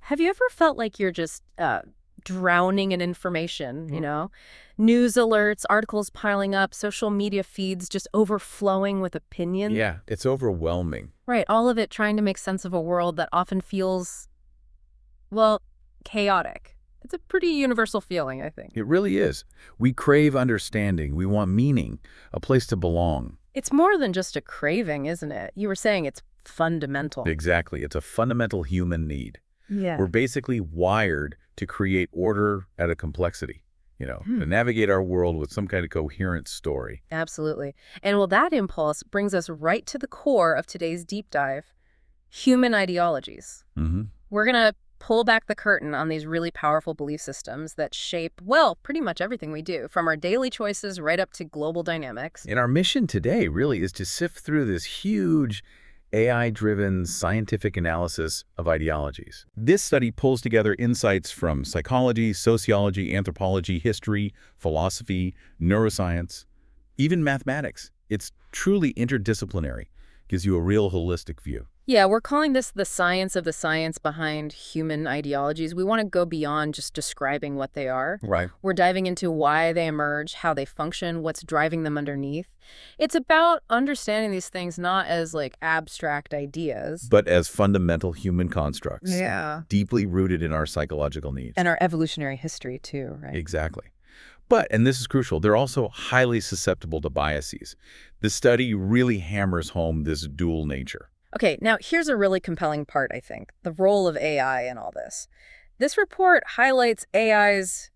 Have you ever felt like you're just drowning in information, News alerts, articles piling up, social media feeds just overflowing with opinion? Yeah, it's overwhelming. Right, all of it trying to make sense of a world that often feels, well, chaotic. It's a pretty universal feeling, I think. It really is. We crave understanding. We want meaning, a place to belong. It's more than just a craving, isn't it? You were saying it's fundamental. Exactly. It's a fundamental human need. Yeah. We're basically wired to create order out of complexity, to navigate our world with some kind of coherent story. Absolutely. And well, that impulse brings us right to the core of today's deep dive, human ideologies. We're going to pull back the curtain on these really powerful belief systems that shape, well, pretty much everything we do, from our daily choices right up to global dynamics. And our mission today really is to sift through this huge AI-driven scientific analysis of ideologies. This study pulls together insights from psychology, sociology, anthropology, history, philosophy, neuroscience, even mathematics. It's truly interdisciplinary, gives you a real holistic view. Yeah, we're calling this the science of the science behind human ideologies. We want to go beyond just describing what they are. Right. We're diving into why they emerge, how they function, what's driving them underneath. It's about understanding these things not as abstract ideas, but as fundamental human constructs. Yeah. Deeply rooted in our psychological needs. And our evolutionary history too, right? Exactly. But, and this is crucial, they're also highly susceptible to biases. The study really hammers home this dual nature. Okay, now here's a really compelling part, I think, the role of AI in all this. This report highlights AI's,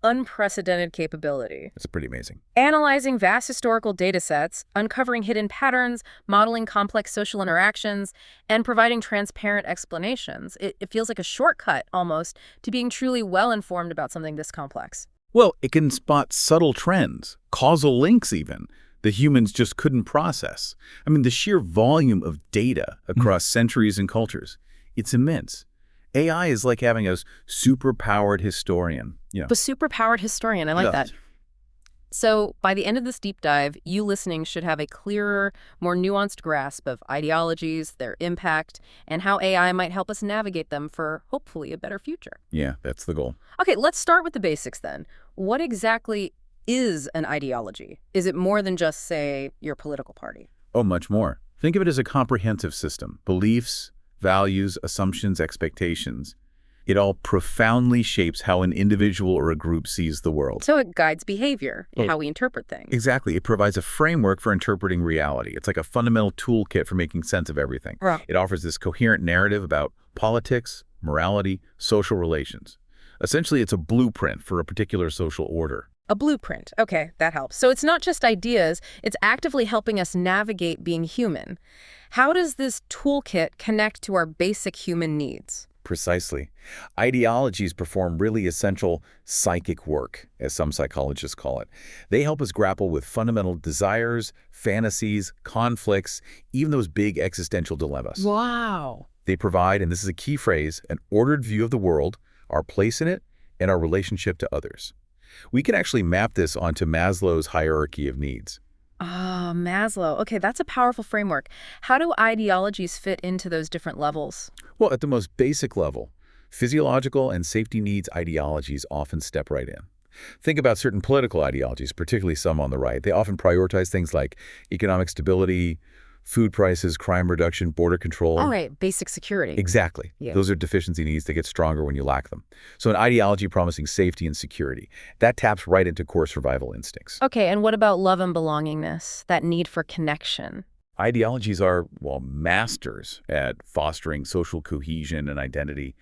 unprecedented capability. It's pretty amazing. Analyzing vast historical data sets, uncovering hidden patterns, modeling complex social interactions, and providing transparent explanations. It feels like a shortcut, almost, to being truly well-informed about something this complex. Well, it can spot subtle trends, causal links even, that humans just couldn't process. I mean, the sheer volume of data across centuries and cultures, it's immense. AI is like having a super-powered historian. A super-powered historian, I like that. So by the end of this deep dive, you listening should have a clearer, more nuanced grasp of ideologies, their impact, and how AI might help us navigate them for, hopefully, a better future. Yeah, that's the goal. Okay, let's start with the basics then. What exactly is an ideology? Is it more than just, say, your political party? Oh, much more. Think of it as a comprehensive system. Beliefs, values, assumptions, expectations. It all profoundly shapes how an individual or a group sees the world. So it guides behavior, how we interpret things. Exactly. It provides a framework for interpreting reality. It's like a fundamental toolkit for making sense of everything. Right. It offers this coherent narrative about politics, morality, social relations. Essentially, it's a blueprint for a particular social order. A blueprint. Okay, that helps. So it's not just ideas, it's actively helping us navigate being human. How does this toolkit connect to our basic human needs? Precisely. Ideologies perform really essential psychic work, as some psychologists call it. They help us grapple with fundamental desires, fantasies, conflicts, even those big existential dilemmas. Wow. They provide, and this is a key phrase, an ordered view of the world, our place in it, and our relationship to others. We can actually map this onto Maslow's hierarchy of needs. Ah, Maslow. Okay, that's a powerful framework. How do ideologies fit into those different levels? Well, at the most basic level, physiological and safety needs ideologies often step right in. Think about certain political ideologies, particularly some on the right. They often prioritize things like economic stability, food prices, crime reduction, border control. All right, basic security. Exactly. Yeah. Those are deficiency needs that get stronger when you lack them. So an ideology promising safety and security, that taps right into core survival instincts. Okay, and what about love and belongingness, that need for connection? Ideologies are, well, masters at fostering social cohesion and identity.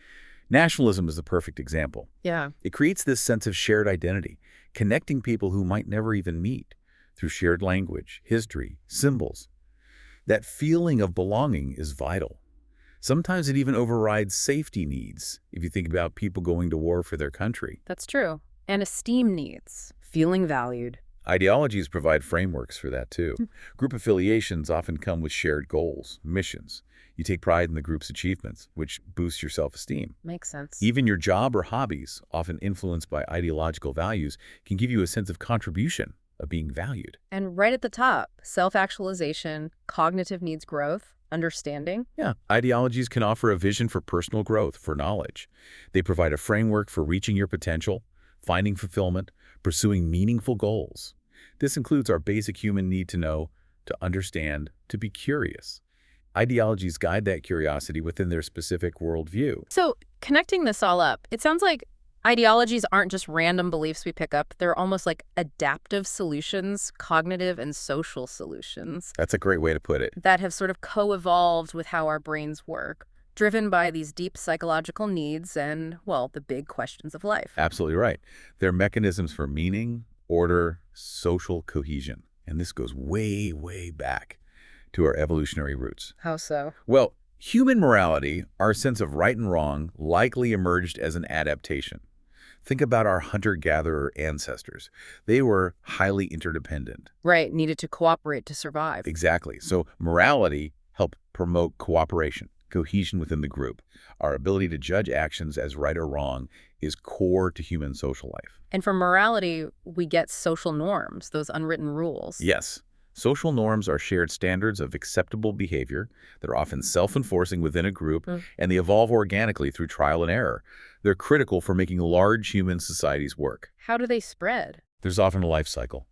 Nationalism is the perfect example. Yeah. It creates this sense of shared identity, connecting people who might never even meet through shared language, history, symbols. That feeling of belonging is vital. Sometimes it even overrides safety needs, if you think about people going to war for their country. That's true. And esteem needs, feeling valued. Ideologies provide frameworks for that too. Group affiliations often come with shared goals, missions. You take pride in the group's achievements, which boosts your self-esteem. Makes sense. Even your job or hobbies, often influenced by ideological values, can give you a sense of contribution, of being valued. And right at the top, self-actualization, cognitive needs growth. understanding? Yeah, ideologies can offer a vision for personal growth, for knowledge. They provide a framework for reaching your potential, finding fulfillment, pursuing meaningful goals. This includes our basic human need to know, to understand, to be curious. Ideologies guide that curiosity within their specific worldview. So connecting this all up, it sounds like ideologies aren't just random beliefs we pick up. They're almost like adaptive solutions, cognitive and social solutions That's a great way to put it. that have sort of co-evolved with how our brains work, driven by these deep psychological needs and, well, the big questions of life. Absolutely right. They're mechanisms for meaning, order, social cohesion. And this goes way, way back to our evolutionary roots. How so? Well, human morality, our sense of right and wrong, likely emerged as an adaptation. Think about our hunter-gatherer ancestors. They were highly interdependent. Right, needed to cooperate to survive. Exactly. So morality helped promote cooperation, cohesion within the group. Our ability to judge actions as right or wrong is core to human social life. And from morality, we get social norms, those unwritten rules. Yes. Social norms are shared standards of acceptable behavior that are often self-enforcing within a group, and they evolve organically through trial and error. They're critical for making large human societies work. How do they spread? There's often a life cycle.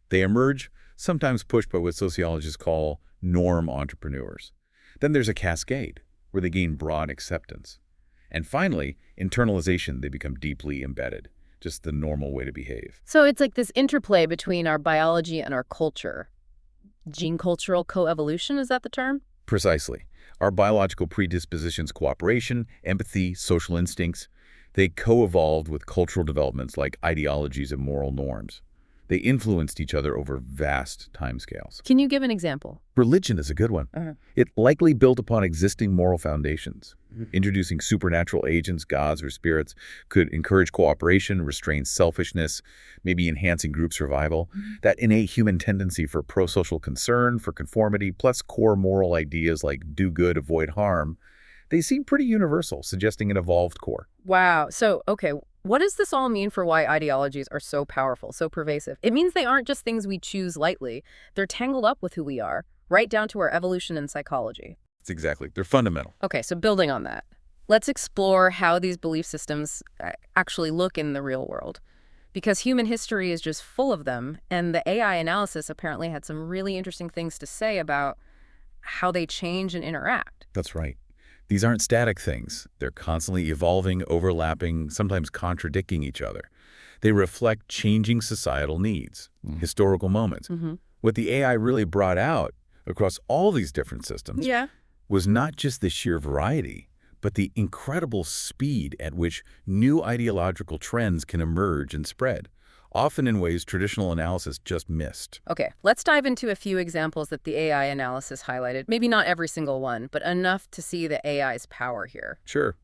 They emerge, sometimes pushed by what sociologists call norm entrepreneurs. Then there's a cascade, where they gain broad acceptance. And finally, internalization, they become deeply embedded, just the normal way to behave. So it's like this interplay between our biology and our culture. Gene-cultural coevolution, is that the term? Precisely. Our biological predispositions, cooperation, empathy, social instincts, they co-evolved with cultural developments like ideologies and moral norms. They influenced each other over vast timescales. Can you give an example? Religion is a good one. It likely built upon existing moral foundations. Introducing supernatural agents, gods or spirits, could encourage cooperation, restrain selfishness, maybe enhancing group survival. That innate human tendency for pro-social concern, for conformity, plus core moral ideas like do good, avoid harm, they seem pretty universal, suggesting an evolved core. Wow. So, okay, what does this all mean for why ideologies are so powerful, so pervasive? It means they aren't just things we choose lightly. They're tangled up with who we are, right down to our evolution and psychology. It's exactly. They're fundamental. Okay, so building on that, let's explore how these belief systems actually look in the real world. Because human history is just full of them, and the AI analysis apparently had some really interesting things to say about how they change and interact. That's right. These aren't static things. They're constantly evolving, overlapping, sometimes contradicting each other. They reflect changing societal needs, historical moments. What the AI really brought out across all these different systems was not just the sheer variety, but the incredible speed at which new ideological trends can emerge and spread, often in ways traditional analysis just missed. Okay, let's dive into a few examples that the AI analysis highlighted. Maybe not every single one, but enough to see the AI's power here. Sure.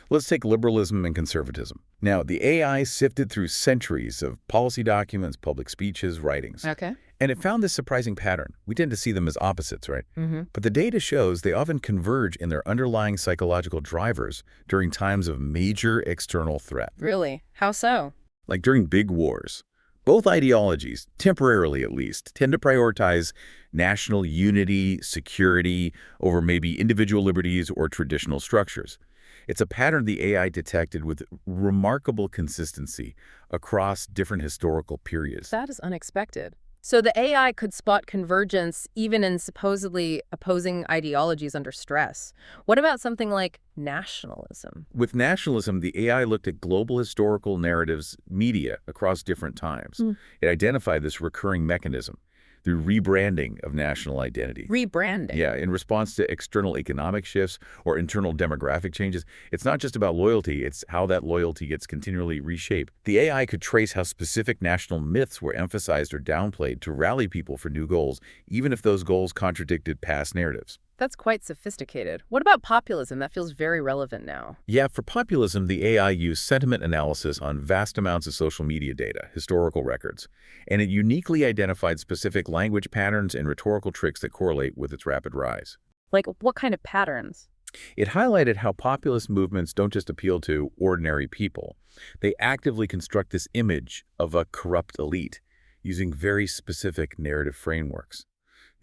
Let's take liberalism and conservatism. Now, the AI sifted through centuries of policy documents, public speeches, writings. Okay. And it found this surprising pattern. We tend to see them as opposites, right? But the data shows they often converge in their underlying psychological drivers during times of major external threat. Really? How so? Like during big wars. Both ideologies, temporarily at least, tend to prioritize national unity, security, over maybe individual liberties or traditional structures. It's a pattern the AI detected with remarkable consistency across different historical periods. That is unexpected. So the AI could spot convergence even in supposedly opposing ideologies under stress. What about something like nationalism? With nationalism, the AI looked at global historical narratives, media across different times. It identified this recurring mechanism through rebranding of national identity. Rebranding? Yeah, in response to external economic shifts or internal demographic changes. It's not just about loyalty, it's how that loyalty gets continually reshaped. The AI could trace how specific national myths were emphasized or downplayed to rally people for new goals, even if those goals contradicted past narratives. That's quite sophisticated. What about populism? That feels very relevant now. Yeah, for populism, the AI used sentiment analysis on vast amounts of social media data, historical records, and it uniquely identified specific language patterns and rhetorical tricks that correlate with its rapid rise. Like, what kind of patterns? It highlighted how populist movements don't just appeal to ordinary people. They actively construct this image of a corrupt elite using very specific narrative frameworks.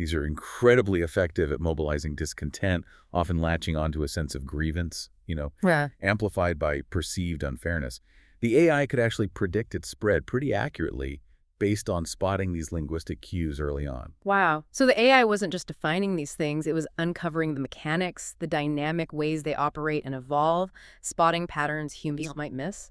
These are incredibly effective at mobilizing discontent, often latching onto a sense of grievance, Yeah. amplified by perceived unfairness. The AI could actually predict its spread pretty accurately based on spotting these linguistic cues early on. Wow. So the AI wasn't just defining these things, it was uncovering the mechanics, the dynamic ways they operate and evolve, spotting patterns humans might miss.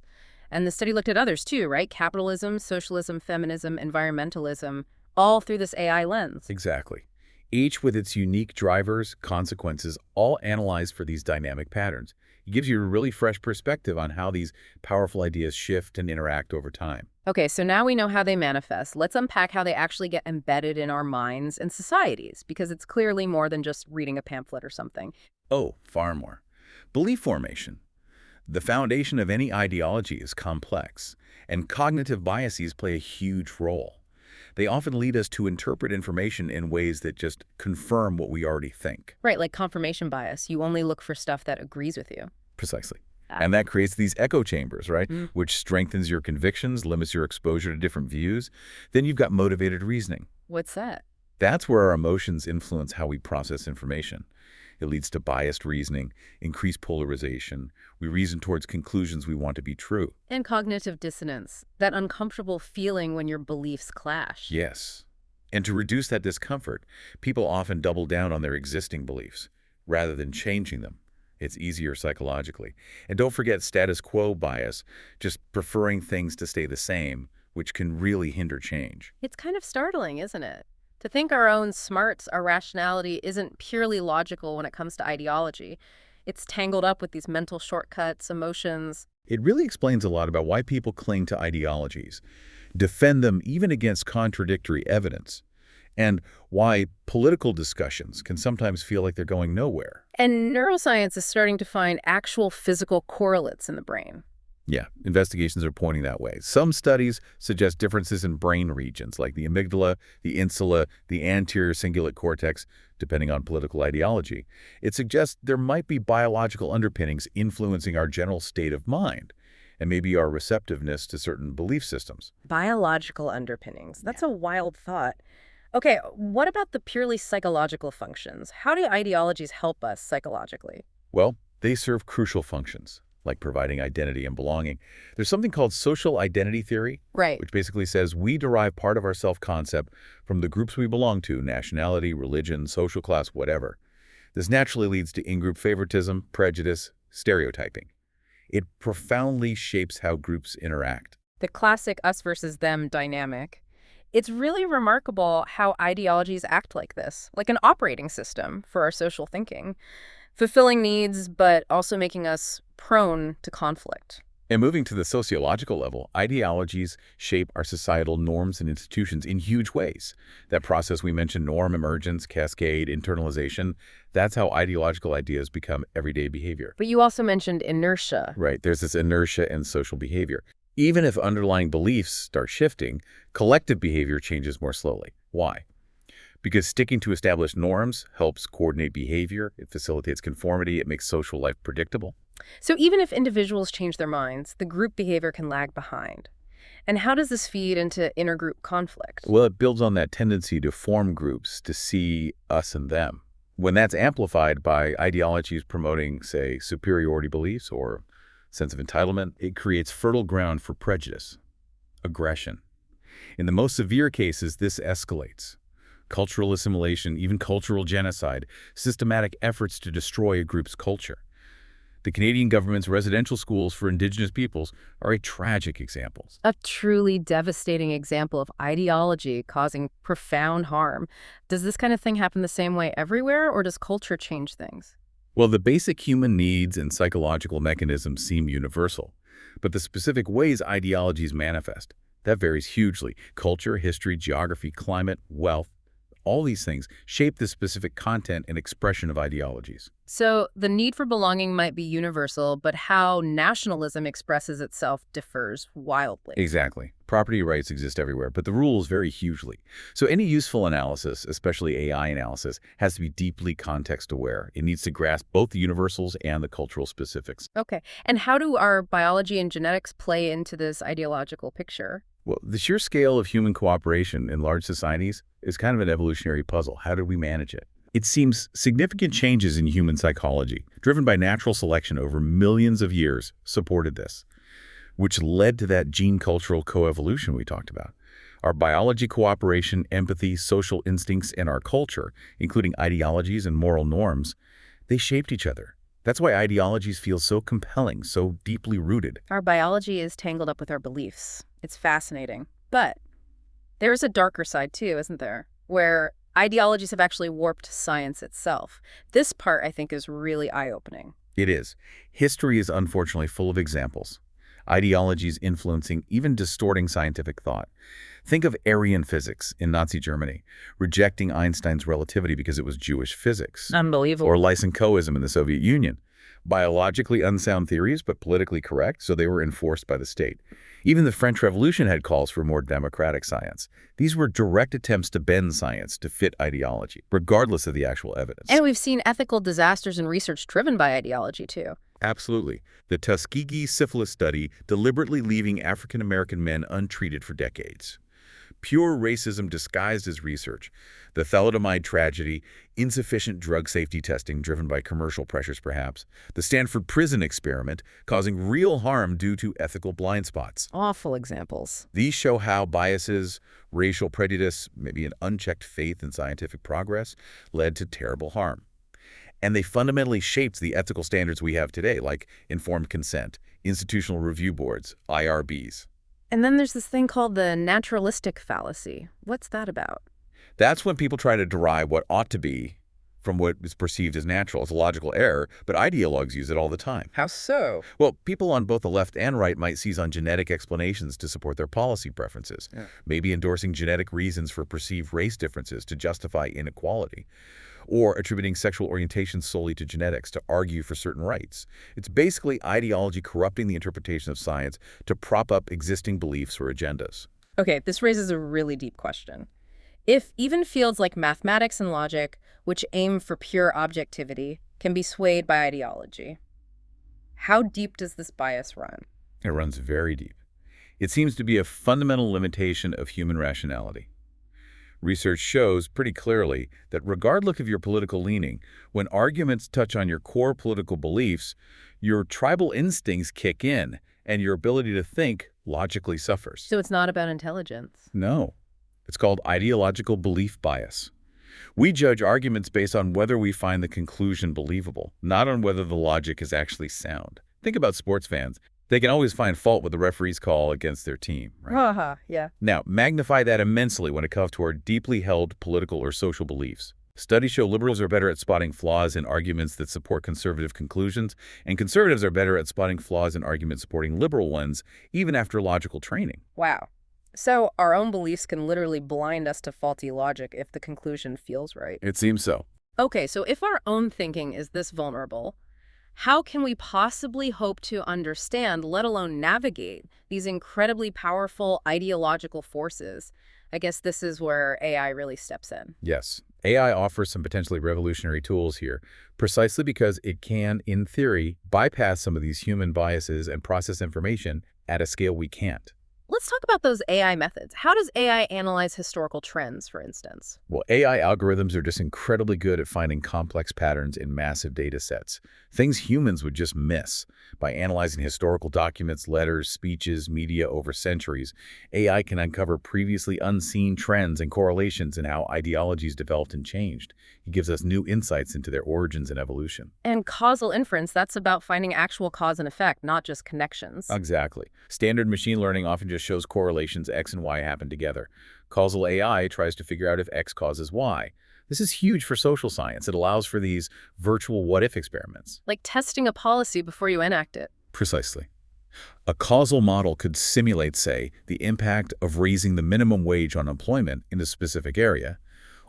And the study looked at others too, right? Capitalism, socialism, feminism, environmentalism, all through this AI lens. Exactly. Each with its unique drivers, consequences, all analyzed for these dynamic patterns. It gives you a really fresh perspective on how these powerful ideas shift and interact over time. Okay, so now we know how they manifest. Let's unpack how they actually get embedded in our minds and societies, because it's clearly more than just reading a pamphlet or something. Oh, far more. Belief formation. The foundation of any ideology is complex, and cognitive biases play a huge role. They often lead us to interpret information in ways that just confirm what we already think. Right, like confirmation bias. You only look for stuff that agrees with you. Precisely. And that creates these echo chambers, right? Mm. Which strengthens your convictions, limits your exposure to different views. Then you've got motivated reasoning. What's that? That's where our emotions influence how we process information. It leads to biased reasoning, increased polarization. We reason towards conclusions we want to be true. And cognitive dissonance, that uncomfortable feeling when your beliefs clash. Yes. And to reduce that discomfort, people often double down on their existing beliefs rather than changing them. It's easier psychologically. And don't forget status quo bias, just preferring things to stay the same, which can really hinder change. It's kind of startling, isn't it? To think our own smarts, our rationality isn't purely logical when it comes to ideology. It's tangled up with these mental shortcuts, emotions. It really explains a lot about why people cling to ideologies, defend them even against contradictory evidence, and why political discussions can sometimes feel like they're going nowhere. And neuroscience is starting to find actual physical correlates in the brain. Yeah, investigations are pointing that way. Some studies suggest differences in brain regions like the amygdala, the insula, the anterior cingulate cortex, depending on political ideology. It suggests there might be biological underpinnings influencing our general state of mind and maybe our receptiveness to certain belief systems. Biological underpinnings. That's a wild thought. Okay, what about the purely psychological functions? How do ideologies help us psychologically? Well, they serve crucial functions, like providing identity and belonging. There's something called social identity theory, Right. which basically says we derive part of our self-concept from the groups we belong to, nationality, religion, social class, whatever. This naturally leads to in-group favoritism, prejudice, stereotyping. It profoundly shapes how groups interact. The classic us versus them dynamic. It's really remarkable how ideologies act like this, like an operating system for our social thinking, fulfilling needs, but also making us prone to conflict. And moving to the sociological level, ideologies shape our societal norms and institutions in huge ways. That process we mentioned, norm emergence, cascade, internalization, that's how ideological ideas become everyday behavior. But you also mentioned inertia. Right, there's this inertia in social behavior. Even if underlying beliefs start shifting, collective behavior changes more slowly. Why? Because sticking to established norms helps coordinate behavior, it facilitates conformity, it makes social life predictable. So even if individuals change their minds, the group behavior can lag behind. And how does this feed into intergroup conflict? Well, it builds on that tendency to form groups, to see us and them. When that's amplified by ideologies promoting, say, superiority beliefs or sense of entitlement, it creates fertile ground for prejudice, aggression. In the most severe cases, this escalates. Cultural assimilation, even cultural genocide, systematic efforts to destroy a group's culture. The Canadian government's residential schools for Indigenous peoples are a tragic example. A truly devastating example of ideology causing profound harm. Does this kind of thing happen the same way everywhere, or does culture change things? Well, the basic human needs and psychological mechanisms seem universal, but the specific ways ideologies manifest, that varies hugely. Culture, history, geography, climate, wealth, all these things shape the specific content and expression of ideologies. So the need for belonging might be universal, but how nationalism expresses itself differs wildly. Exactly. Property rights exist everywhere, but the rules vary hugely. So any useful analysis, especially AI analysis, has to be deeply context-aware. It needs to grasp both the universals and the cultural specifics. Okay. And how do our biology and genetics play into this ideological picture? Well, the sheer scale of human cooperation in large societies is kind of an evolutionary puzzle. How did we manage it? It seems significant changes in human psychology, driven by natural selection over millions of years, supported this, which led to that gene-cultural coevolution we talked about. Our biology, cooperation, empathy, social instincts, and our culture, including ideologies and moral norms, they shaped each other. That's why ideologies feel so compelling, so deeply rooted. Our biology is tangled up with our beliefs. It's fascinating. But there's a darker side too, isn't there? Where ideologies have actually warped science itself. This part, I think, is really eye-opening. It is. History is unfortunately full of examples. Ideologies influencing, even distorting scientific thought. Think of Aryan physics in Nazi Germany, rejecting Einstein's relativity because it was Jewish physics. Unbelievable. Or Lysenkoism in the Soviet Union. Biologically unsound theories, but politically correct, so they were enforced by the state. Even the French Revolution had calls for more democratic science. These were direct attempts to bend science to fit ideology, regardless of the actual evidence. And we've seen ethical disasters in research driven by ideology, too. Absolutely. The Tuskegee syphilis study deliberately leaving African-American men untreated for decades. Pure racism disguised as research. The thalidomide tragedy, insufficient drug safety testing driven by commercial pressures perhaps. The Stanford prison experiment causing real harm due to ethical blind spots. Awful examples. These show how biases, racial prejudice, maybe an unchecked faith in scientific progress, led to terrible harm. And they fundamentally shaped the ethical standards we have today, like informed consent, institutional review boards, IRBs. And then there's this thing called the naturalistic fallacy. What's that about? That's when people try to derive what ought to be from what is perceived as natural. It's a logical error, but ideologues use it all the time. How so? Well, people on both the left and right might seize on genetic explanations to support their policy preferences, maybe endorsing genetic reasons for perceived race differences to justify inequality, or attributing sexual orientation solely to genetics to argue for certain rights. It's basically ideology corrupting the interpretation of science to prop up existing beliefs or agendas. Okay, this raises a really deep question. If even fields like mathematics and logic, which aim for pure objectivity, can be swayed by ideology, how deep does this bias run? It runs very deep. It seems to be a fundamental limitation of human rationality. Research shows pretty clearly that regardless of your political leaning, when arguments touch on your core political beliefs, your tribal instincts kick in and your ability to think logically suffers. So it's not about intelligence? No. It's called ideological belief bias. We judge arguments based on whether we find the conclusion believable, not on whether the logic is actually sound. Think about sports fans. They can always find fault with the referee's call against their team, right? Yeah. Now, magnify that immensely when it comes to our deeply held political or social beliefs. Studies show liberals are better at spotting flaws in arguments that support conservative conclusions, and conservatives are better at spotting flaws in arguments supporting liberal ones, even after logical training. Wow. So our own beliefs can literally blind us to faulty logic if the conclusion feels right. It seems so. Okay, so if our own thinking is this vulnerable, how can we possibly hope to understand, let alone navigate, these incredibly powerful ideological forces? I guess this is where AI really steps in. Yes. AI offers some potentially revolutionary tools here, precisely because it can, in theory, bypass some of these human biases and process information at a scale we can't. Let's talk about those AI methods. How does AI analyze historical trends, for instance? Well, AI algorithms are just incredibly good at finding complex patterns in massive data sets, things humans would just miss. By analyzing historical documents, letters, speeches, media over centuries, AI can uncover previously unseen trends and correlations in how ideologies developed and changed. It gives us new insights into their origins and evolution. And causal inference, that's about finding actual cause and effect, not just connections. Exactly. Standard machine learning often just shows correlations X and Y happen together. Causal AI tries to figure out if X causes Y. This is huge for social science. It allows for these virtual what-if experiments. Like testing a policy before you enact it. Precisely. A causal model could simulate, say, the impact of raising the minimum wage on employment in a specific area,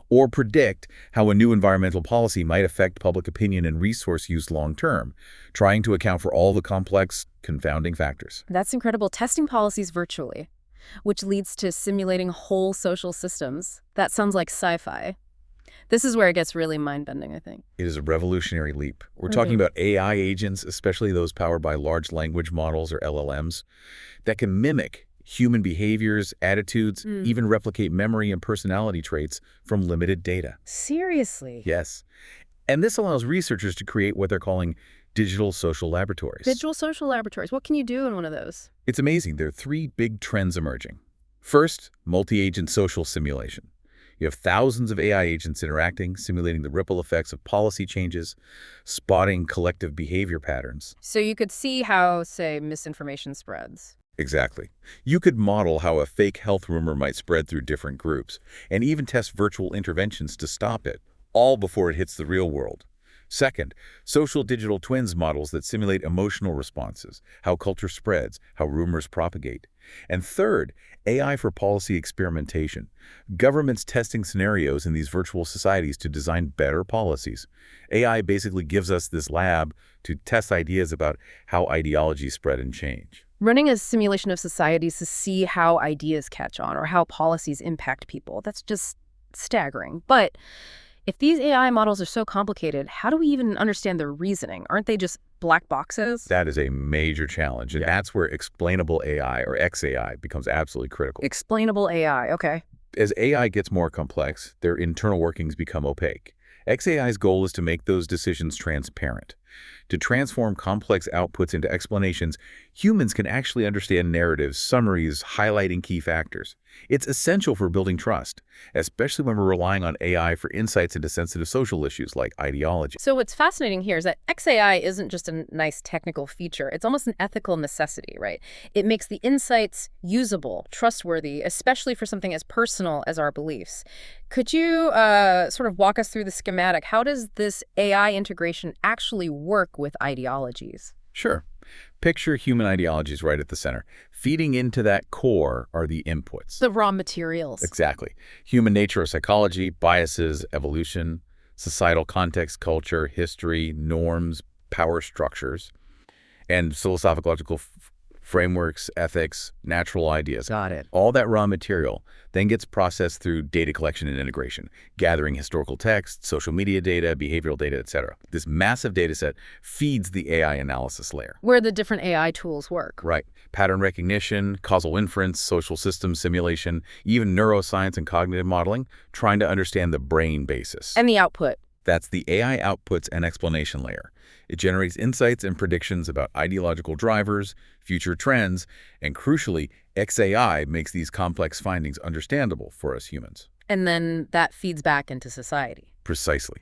or predict how a new environmental policy might affect public opinion and resource use long-term, trying to account for all the complex, confounding factors. That's incredible. Testing policies virtually, which leads to simulating whole social systems. That sounds like sci-fi. This is where it gets really mind-bending, I think. It is a revolutionary leap. We're talking about AI agents, especially those powered by large language models or LLMs, that can mimic, human behaviors, attitudes, even replicate memory and personality traits from limited data. Seriously? Yes. And this allows researchers to create what they're calling digital social laboratories. Digital social laboratories. What can you do in one of those? It's amazing. There are three big trends emerging. First, multi-agent social simulation. You have thousands of AI agents interacting, simulating the ripple effects of policy changes, spotting collective behavior patterns. So you could see how, say, misinformation spreads. Exactly. You could model how a fake health rumor might spread through different groups, and even test virtual interventions to stop it, all before it hits the real world. Second, social digital twins models that simulate emotional responses, how culture spreads, how rumors propagate. And third, AI for policy experimentation. Governments testing scenarios in these virtual societies to design better policies. AI basically gives us this lab to test ideas about how ideologies spread and change. Running a simulation of societies to see how ideas catch on or how policies impact people, that's just staggering. But if these AI models are so complicated, how do we even understand their reasoning? Aren't they just black boxes? That is a major challenge, and that's where explainable AI, or XAI, becomes absolutely critical. Explainable AI, okay. As AI gets more complex, their internal workings become opaque. XAI's goal is to make those decisions transparent. To transform complex outputs into explanations, humans can actually understand narratives, summaries, highlighting key factors. It's essential for building trust, especially when we're relying on AI for insights into sensitive social issues like ideology. So what's fascinating here is that XAI isn't just a nice technical feature. It's almost an ethical necessity, right? It makes the insights usable, trustworthy, especially for something as personal as our beliefs. Could you sort of walk us through the schematic? How does this AI integration actually work with ideologies? Sure. Picture human ideologies right at the center. Feeding into that core are the inputs. The raw materials. Exactly. Human nature or psychology, biases, evolution, societal context, culture, history, norms, power structures, and philosophical frameworks, ethics, natural ideas. Got it. All that raw material then gets processed through data collection and integration, gathering historical text, social media data, behavioral data, etc. This massive data set feeds the AI analysis layer. Where the different AI tools work. Right. Pattern recognition, causal inference, social system simulation, even neuroscience and cognitive modeling, trying to understand the brain basis. And the output. That's the AI outputs and explanation layer. It generates insights and predictions about ideological drivers, future trends, and crucially, XAI makes these complex findings understandable for us humans. And then that feeds back into society. Precisely.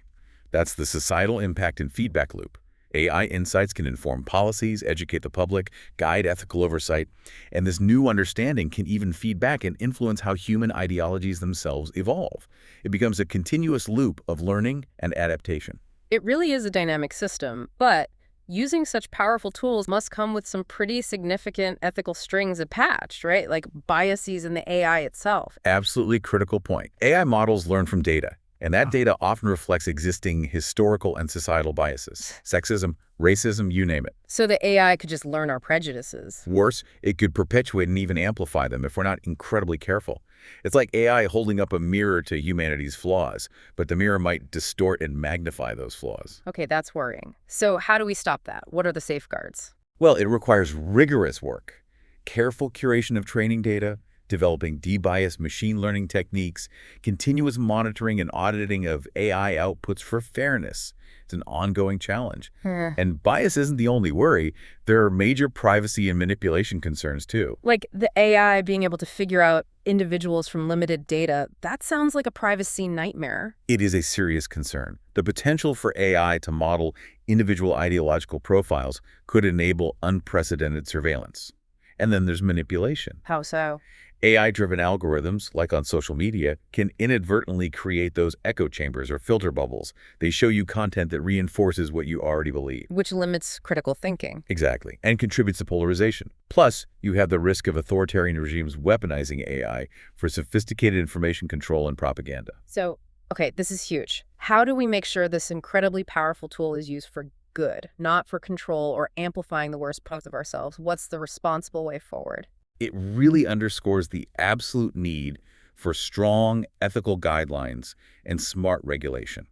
That's the societal impact and feedback loop. AI insights can inform policies, educate the public, guide ethical oversight, and this new understanding can even feed back and influence how human ideologies themselves evolve. It becomes a continuous loop of learning and adaptation. It really is a dynamic system, but using such powerful tools must come with some pretty significant ethical strings attached, right? Like biases in the AI itself. Absolutely critical point. AI models learn from data, and that data often reflects existing historical and societal biases. Sexism, racism, you name it. So the AI could just learn our prejudices. Worse, it could perpetuate and even amplify them if we're not incredibly careful. It's like AI holding up a mirror to humanity's flaws, but the mirror might distort and magnify those flaws. Okay, that's worrying. So how do we stop that? What are the safeguards? Well, it requires rigorous work, careful curation of training data, developing de-biased machine learning techniques, continuous monitoring and auditing of AI outputs for fairness. It's an ongoing challenge. And bias isn't the only worry. There are major privacy and manipulation concerns, too. Like the AI being able to figure out individuals from limited data, that sounds like a privacy nightmare. It is a serious concern. The potential for AI to model individual ideological profiles could enable unprecedented surveillance. And then there's manipulation. How so? AI-driven algorithms, like on social media, can inadvertently create those echo chambers or filter bubbles. They show you content that reinforces what you already believe. Which limits critical thinking. Exactly, and contributes to polarization. Plus, you have the risk of authoritarian regimes weaponizing AI for sophisticated information control and propaganda. So, okay, this is huge. How do we make sure this incredibly powerful tool is used for good, not for control or amplifying the worst parts of ourselves? What's the responsible way forward? It really underscores the absolute need for strong ethical guidelines and smart regulation.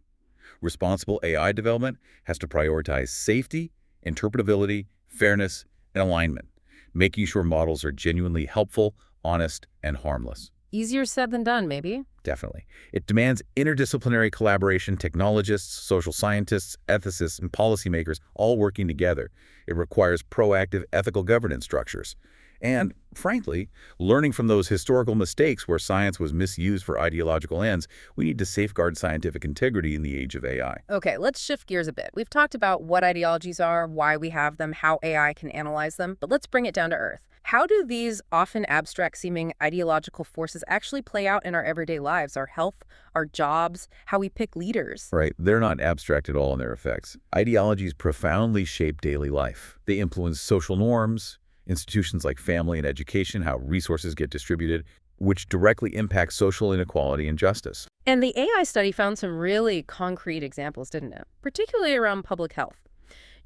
Responsible AI development has to prioritize safety, interpretability, fairness, and alignment, making sure models are genuinely helpful, honest, and harmless. Easier said than done, maybe. Definitely. It demands interdisciplinary collaboration, technologists, social scientists, ethicists, and policymakers all working together. It requires proactive ethical governance structures. And, frankly, learning from those historical mistakes where science was misused for ideological ends, we need to safeguard scientific integrity in the age of AI. Okay, let's shift gears a bit. We've talked about what ideologies are, why we have them, how AI can analyze them, but let's bring it down to earth. How do these often abstract-seeming ideological forces actually play out in our everyday lives, our health, our jobs, how we pick leaders? Right. They're not abstract at all in their effects. Ideologies profoundly shape daily life. They influence social norms, institutions like family and education, how resources get distributed, which directly impacts social inequality and justice. And the AI study found some really concrete examples, didn't it? Particularly around public health.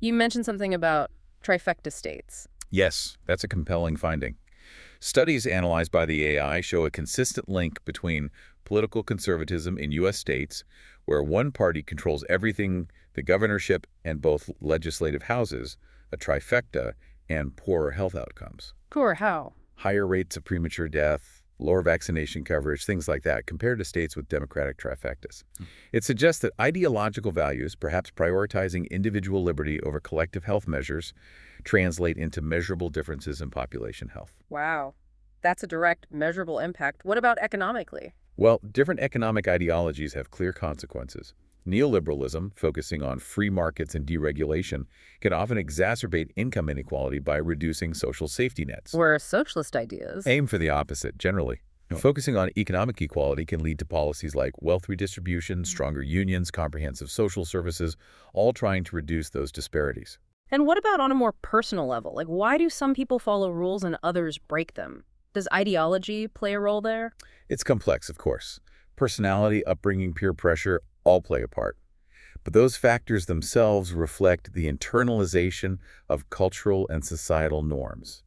You mentioned something about trifecta states. Yes, that's a compelling finding. Studies analyzed by the AI show a consistent link between political conservatism in U.S. states, where one party controls everything, the governorship and both legislative houses, a trifecta, and poorer health outcomes. Poor how? Higher rates of premature death, lower vaccination coverage, things like that, compared to states with democratic trifectas. It suggests that ideological values, perhaps prioritizing individual liberty over collective health measures, translate into measurable differences in population health. Wow. That's a direct, measurable impact. What about economically? Well, different economic ideologies have clear consequences. Neoliberalism, focusing on free markets and deregulation, can often exacerbate income inequality by reducing social safety nets. Whereas socialist ideas Aim for the opposite, generally. Focusing on economic equality can lead to policies like wealth redistribution, stronger unions, comprehensive social services, all trying to reduce those disparities. And what about on a more personal level? Like, why do some people follow rules and others break them? Does ideology play a role there? It's complex, of course. Personality, upbringing, peer pressure all play a part. But those factors themselves reflect the internalization of cultural and societal norms.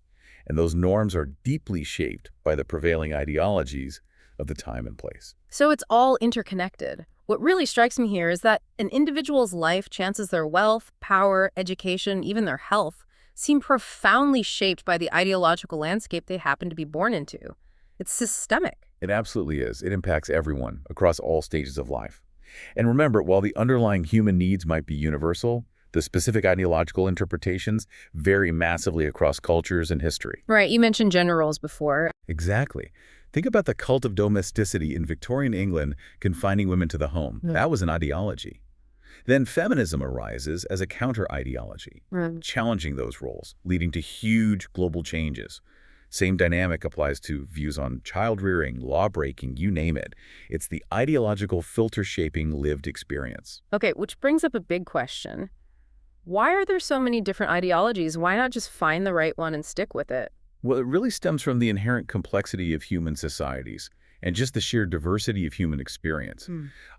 And those norms are deeply shaped by the prevailing ideologies of the time and place. So it's all interconnected. What really strikes me here is that an individual's life, chances, their wealth, power, education, even their health, seem profoundly shaped by the ideological landscape they happen to be born into. It's systemic. It absolutely is. It impacts everyone across all stages of life. And remember, while the underlying human needs might be universal, the specific ideological interpretations vary massively across cultures and history. Right, you mentioned gender roles before. Exactly. Think about the cult of domesticity in Victorian England confining women to the home. That was an ideology. Then feminism arises as a counter-ideology, challenging those roles, leading to huge global changes. Same dynamic applies to views on child-rearing, law-breaking, you name it. It's the ideological filter-shaping lived experience. Okay, which brings up a big question. Why are there so many different ideologies? Why not just find the right one and stick with it? Well, it really stems from the inherent complexity of human societies and just the sheer diversity of human experience.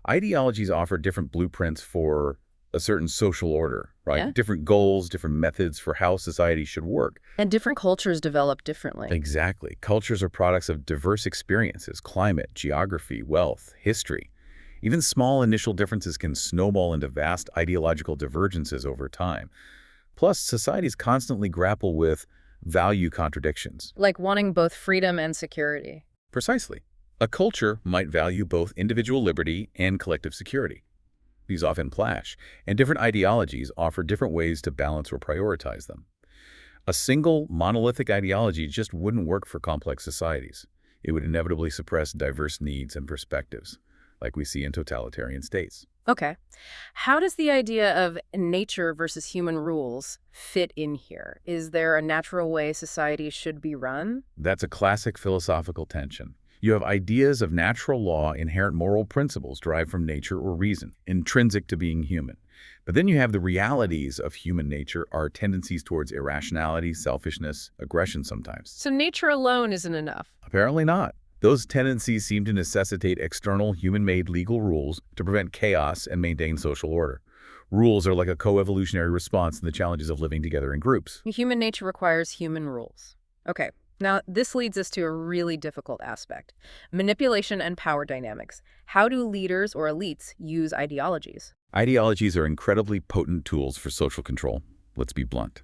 Ideologies offer different blueprints for a certain social order, right? Yeah. Different goals, different methods for how society should work. And different cultures develop differently. Exactly. Cultures are products of diverse experiences, climate, geography, wealth, history. Even small initial differences can snowball into vast ideological divergences over time. Plus, societies constantly grapple with value contradictions. Like wanting both freedom and security. Precisely. A culture might value both individual liberty and collective security. These often clash, and different ideologies offer different ways to balance or prioritize them. A single, monolithic ideology just wouldn't work for complex societies. It would inevitably suppress diverse needs and perspectives, like we see in totalitarian states. Okay. How does the idea of nature versus human rules fit in here? Is there a natural way society should be run? That's a classic philosophical tension. You have ideas of natural law, inherent moral principles derived from nature or reason, intrinsic to being human. But then you have the realities of human nature, our tendencies towards irrationality, selfishness, aggression sometimes. So nature alone isn't enough. Apparently not. Those tendencies seem to necessitate external human-made legal rules to prevent chaos and maintain social order. Rules are like a co-evolutionary response to the challenges of living together in groups. Human nature requires human rules. Okay. Now, this leads us to a really difficult aspect. Manipulation and power dynamics. How do leaders or elites use ideologies? Ideologies are incredibly potent tools for social control. Let's be blunt.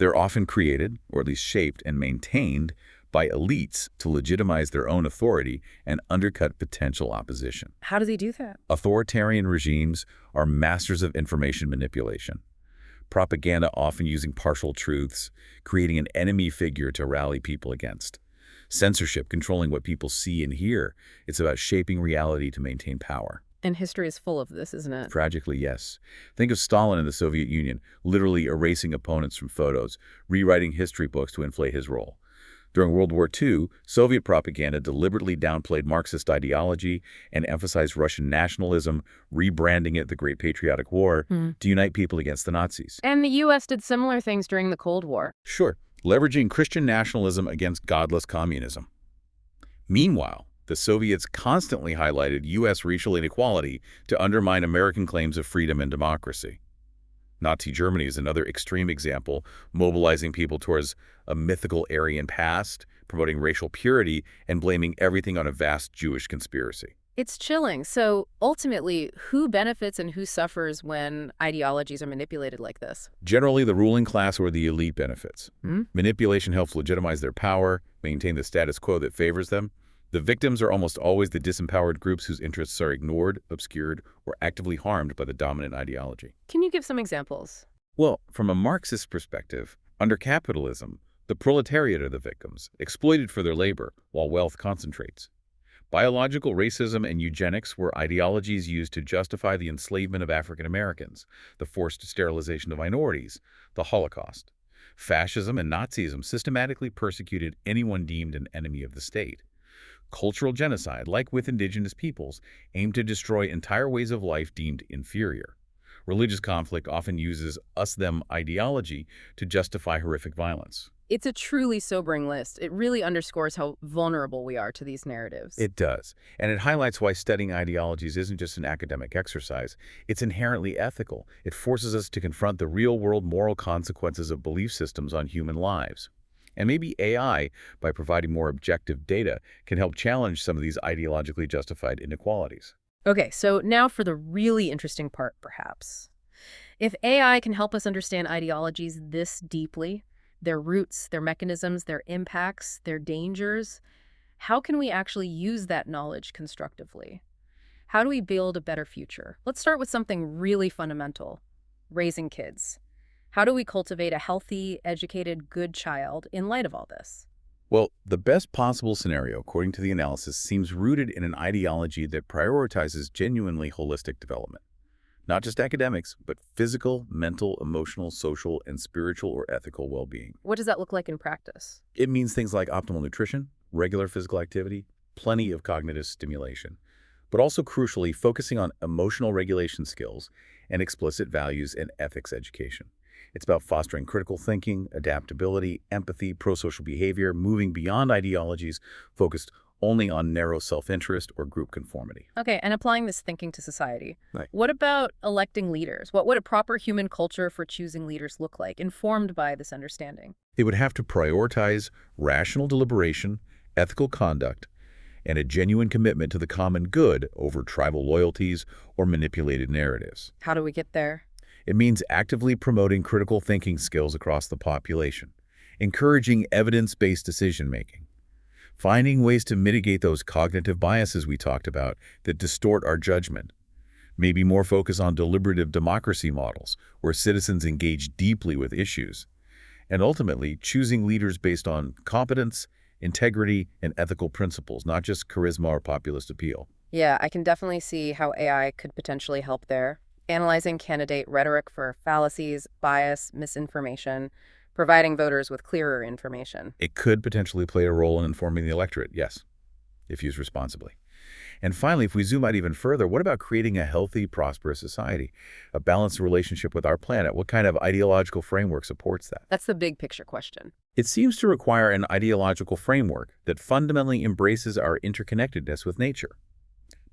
They're often created, or at least shaped and maintained, by elites to legitimize their own authority and undercut potential opposition. How does he do that? Authoritarian regimes are masters of information manipulation. Propaganda often using partial truths, creating an enemy figure to rally people against. Censorship controlling what people see and hear. It's about shaping reality to maintain power. And history is full of this, isn't it? Tragically, yes. Think of Stalin in the Soviet Union, literally erasing opponents from photos, rewriting history books to inflate his role. During World War II, Soviet propaganda deliberately downplayed Marxist ideology and emphasized Russian nationalism, rebranding it the Great Patriotic War to unite people against the Nazis. And the U.S. did similar things during the Cold War. Sure, leveraging Christian nationalism against godless communism. Meanwhile, the Soviets constantly highlighted U.S. racial inequality to undermine American claims of freedom and democracy. Nazi Germany is another extreme example, mobilizing people towards a mythical Aryan past, promoting racial purity, and blaming everything on a vast Jewish conspiracy. It's chilling. So ultimately, who benefits and who suffers when ideologies are manipulated like this? Generally, the ruling class or the elite benefits. Manipulation helps legitimize their power, maintain the status quo that favors them. The victims are almost always the disempowered groups whose interests are ignored, obscured, or actively harmed by the dominant ideology. Can you give some examples? Well, from a Marxist perspective, under capitalism, the proletariat are the victims, exploited for their labor while wealth concentrates. Biological racism and eugenics were ideologies used to justify the enslavement of African Americans, the forced sterilization of minorities, the Holocaust. Fascism and Nazism systematically persecuted anyone deemed an enemy of the state. Cultural genocide, like with indigenous peoples, aimed to destroy entire ways of life deemed inferior. Religious conflict often uses us-them ideology to justify horrific violence. It's a truly sobering list. It really underscores how vulnerable we are to these narratives. It does, and it highlights why studying ideologies isn't just an academic exercise. It's inherently ethical. It forces us to confront the real-world moral consequences of belief systems on human lives. And maybe AI, by providing more objective data, can help challenge some of these ideologically justified inequalities. Okay, so now for the really interesting part, perhaps. If AI can help us understand ideologies this deeply, their roots, their mechanisms, their impacts, their dangers, how can we actually use that knowledge constructively? How do we build a better future? Let's start with something really fundamental: raising kids. How do we cultivate a healthy, educated, good child in light of all this? Well, the best possible scenario, according to the analysis, seems rooted in an ideology that prioritizes genuinely holistic development. Not just academics, but physical, mental, emotional, social, and spiritual or ethical well-being. What does that look like in practice? It means things like optimal nutrition, regular physical activity, plenty of cognitive stimulation, but also crucially focusing on emotional regulation skills and explicit values and ethics education. It's about fostering critical thinking, adaptability, empathy, pro-social behavior, moving beyond ideologies focused only on narrow self-interest or group conformity. Okay, and applying this thinking to society. Right. What about electing leaders? What would a proper human culture for choosing leaders look like, informed by this understanding? It would have to prioritize rational deliberation, ethical conduct, and a genuine commitment to the common good over tribal loyalties or manipulated narratives. How do we get there? It means actively promoting critical thinking skills across the population, encouraging evidence-based decision-making, finding ways to mitigate those cognitive biases we talked about that distort our judgment, maybe more focus on deliberative democracy models where citizens engage deeply with issues, and ultimately choosing leaders based on competence, integrity, and ethical principles, not just charisma or populist appeal. Yeah, I can definitely see how AI could potentially help there. Analyzing candidate rhetoric for fallacies, bias, misinformation, providing voters with clearer information. It could potentially play a role in informing the electorate, yes, if used responsibly. And finally, if we zoom out even further, what about creating a healthy, prosperous society? A balanced relationship with our planet? What kind of ideological framework supports that? That's the big picture question. It seems to require an ideological framework that fundamentally embraces our interconnectedness with nature.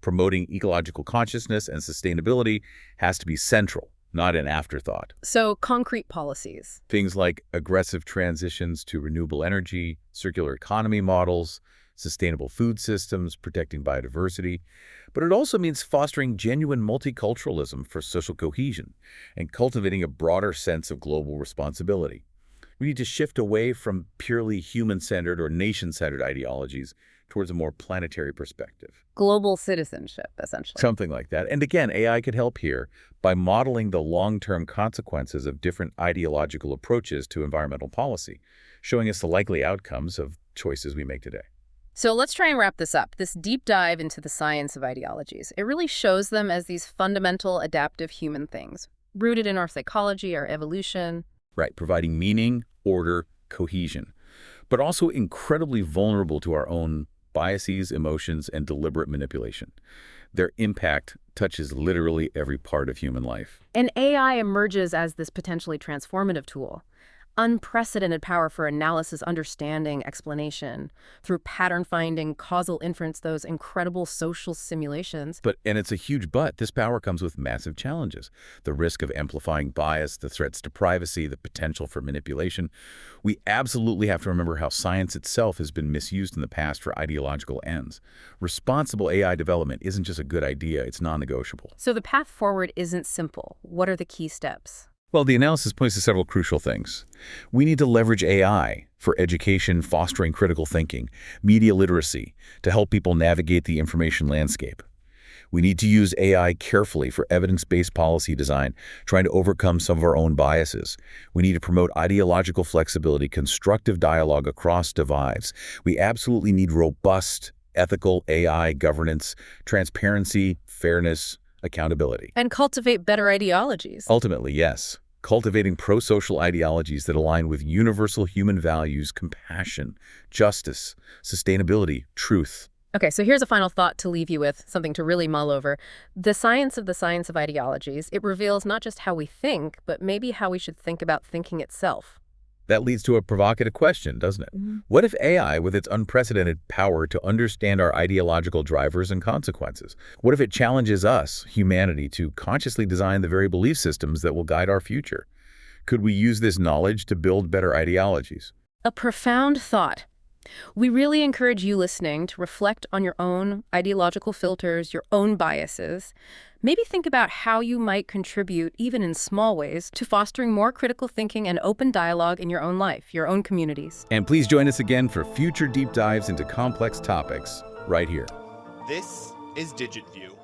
Promoting ecological consciousness and sustainability has to be central, not an afterthought. So, concrete policies. Things like aggressive transitions to renewable energy, circular economy models, sustainable food systems, protecting biodiversity. But it also means fostering genuine multiculturalism for social cohesion and cultivating a broader sense of global responsibility. We need to shift away from purely human-centered or nation-centered ideologies towards a more planetary perspective. Global citizenship, essentially. Something like that. And again, AI could help here by modeling the long-term consequences of different ideological approaches to environmental policy, showing us the likely outcomes of choices we make today. So let's try and wrap this up. This deep dive into the science of ideologies. It really shows them as these fundamental adaptive human things, rooted in our psychology, our evolution. Right, providing meaning, order, cohesion, but also incredibly vulnerable to our own biases, emotions, and deliberate manipulation. Their impact touches literally every part of human life. And AI emerges as this potentially transformative tool. Unprecedented power for analysis, understanding, explanation, through pattern finding, causal inference, those incredible social simulations. And it's a huge but. This power comes with massive challenges. The risk of amplifying bias, the threats to privacy, the potential for manipulation. We absolutely have to remember how science itself has been misused in the past for ideological ends. Responsible AI development isn't just a good idea, it's non-negotiable. So the path forward isn't simple. What are the key steps? Well, the analysis points to several crucial things. We need to leverage AI for education, fostering critical thinking, media literacy, to help people navigate the information landscape. We need to use AI carefully for evidence-based policy design, trying to overcome some of our own biases. We need to promote ideological flexibility, constructive dialogue across divides. We absolutely need robust, ethical AI governance, transparency, fairness, accountability. And cultivate better ideologies. Ultimately, yes. Cultivating pro-social ideologies that align with universal human values, compassion, justice, sustainability, truth. Okay, so here's a final thought to leave you with, something to really mull over. The science of ideologies, it reveals not just how we think, but maybe how we should think about thinking itself. That leads to a provocative question, doesn't it? What if AI, with its unprecedented power to understand our ideological drivers and consequences, what if it challenges us, humanity, to consciously design the very belief systems that will guide our future? Could we use this knowledge to build better ideologies? A profound thought. We really encourage you listening to reflect on your own ideological filters, your own biases. Maybe think about how you might contribute, even in small ways, to fostering more critical thinking and open dialogue in your own life, your own communities. And please join us again for future deep dives into complex topics right here. This is DigitView.